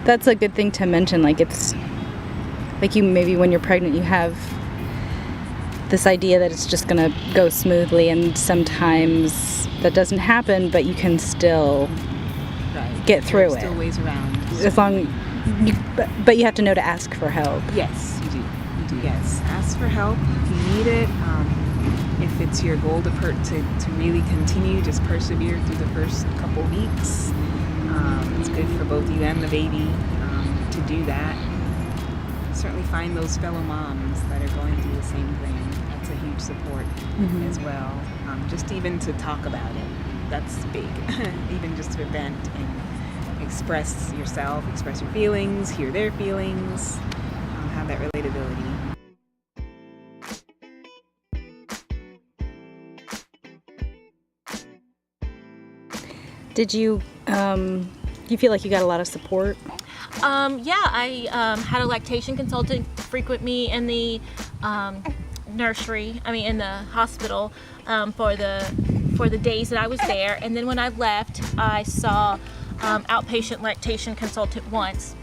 That's a good thing to mention. Like, it's like you maybe when you're pregnant you have this idea that it's just gonna go smoothly, and sometimes that doesn't happen, but you can still get through it. Still ways around. As long, but you have to know to ask for help. Yes, you do. You do. Yes, ask for help if you need it. If it's your goal to really continue, just persevere through the first couple weeks. It's good for both you and the baby to do that. Certainly find those fellow moms that are going through the same thing. That's a huge support as well. Just even to talk about it, that's big. Even just to vent and express yourself, express your feelings, hear their feelings, have that relatability. Did you feel like you got a lot of support? Yeah, I had a lactation consultant frequent me in the nursery, in the hospital for the days that I was there. And then when I left, I saw outpatient lactation consultant once.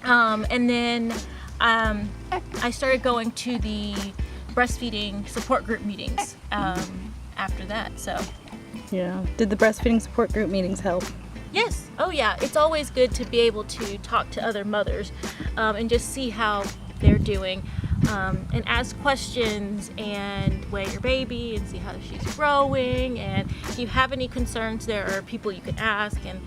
And then I started going to the breastfeeding support group meetings after that. So. Yeah. Did the breastfeeding support group meetings help? Yes. Oh yeah. It's always good to be able to talk to other mothers and just see how they're doing and ask questions and weigh your baby and see how she's growing. And if you have any concerns, there are people you can ask, and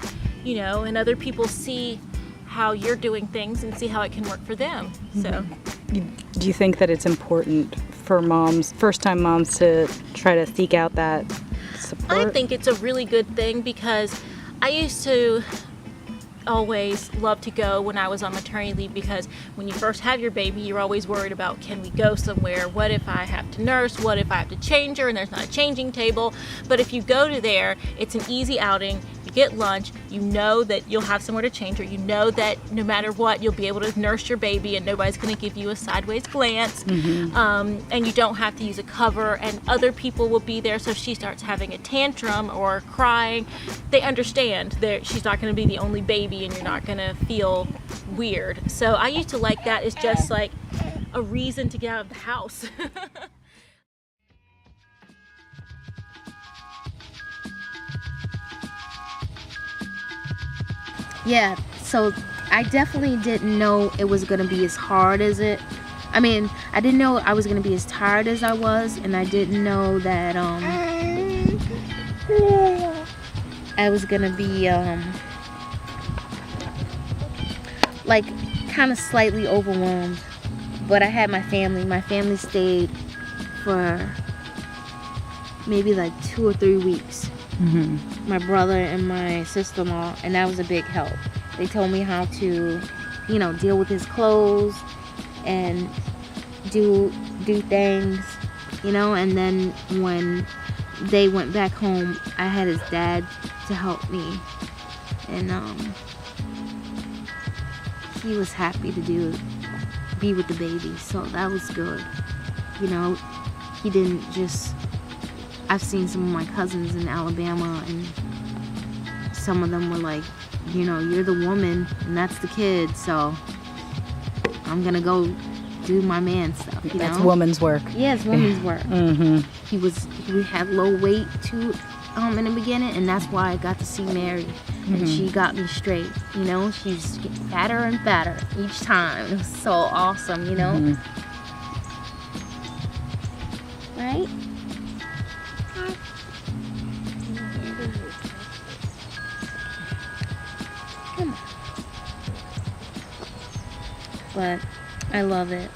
and other people see how you're doing things and see how it can work for them. So. Do you think that it's important for moms, first-time moms, to try to seek out that support? I think it's a really good thing, because I used to always love to go when I was on maternity leave, because when you first have your baby, you're always worried about, can we go somewhere? What if I have to nurse? What if I have to change her and there's not a changing table? But if you go to there, it's an easy outing. You get lunch, you know that you'll have somewhere to change her, you know that no matter what, you'll be able to nurse your baby and nobody's going to give you a sideways glance. And you don't have to use a cover, and other people will be there, so if she starts having a tantrum or crying, they understand that she's not going to be the only baby and you're not going to feel weird. So I used to like that. It's just like a reason to get out of the house. Yeah, so I definitely didn't know it was going to be as hard as it. I didn't know I was going to be as tired as I was, and I didn't know that I was going to be like kind of slightly overwhelmed. But I had my family. My family stayed for maybe like 2 or 3 weeks. My brother and my sister-in-law, and that was a big help. They told me how to, deal with his clothes and do things, and then when they went back home, I had his dad to help me, and he was happy to be with the baby, so that was good. He didn't just. I've seen some of my cousins in Alabama, and some of them were like, you're the woman and that's the kid, so I'm gonna go do my man stuff. That's woman's work. Yeah, it's woman's work. He had low weight too in the beginning, and that's why I got to see Mary, and she got me straight. She's getting fatter and fatter each time. It was so awesome, right? But I love it.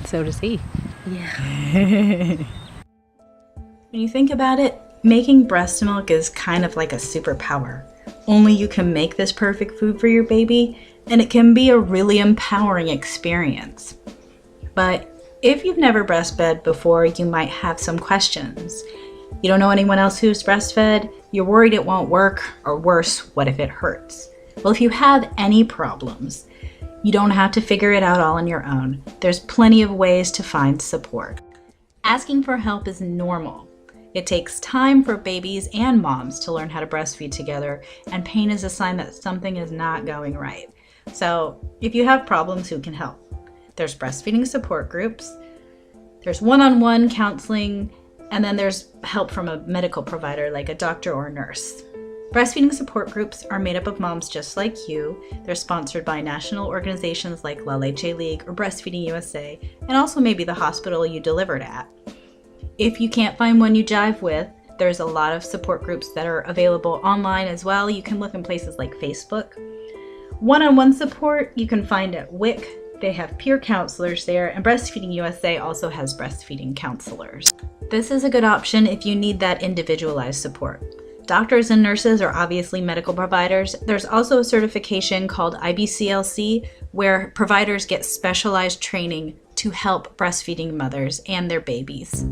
So does he. Yeah. When you think about it, making breast milk is kind of like a superpower. only you can make this perfect food for your baby, and it can be a really empowering experience. But if you've never breastfed before, you might have some questions. You don't know anyone else who's breastfed, you're worried it won't work, or worse, what if it hurts? Well, if you have any problems, you don't have to figure it out all on your own. There's plenty of ways to find support. Asking for help is normal. It takes time for babies and moms to learn how to breastfeed together, and pain is a sign that something is not going right. So if you have problems, who can help? There's breastfeeding support groups, there's one-on-one counseling, and then there's help from a medical provider like a doctor or nurse. Breastfeeding support groups are made up of moms just like you. They're sponsored by national organizations like La Leche League or Breastfeeding USA, and also maybe the hospital you delivered at. If you can't find one you jive with, there's a lot of support groups that are available online as well. You can look in places like Facebook. One-on-one support you can find at WIC. They have peer counselors there, and Breastfeeding USA also has breastfeeding counselors. This is a good option if you need that individualized support. Doctors and nurses are obviously medical providers. There's also a certification called IBCLC where providers get specialized training to help breastfeeding mothers and their babies.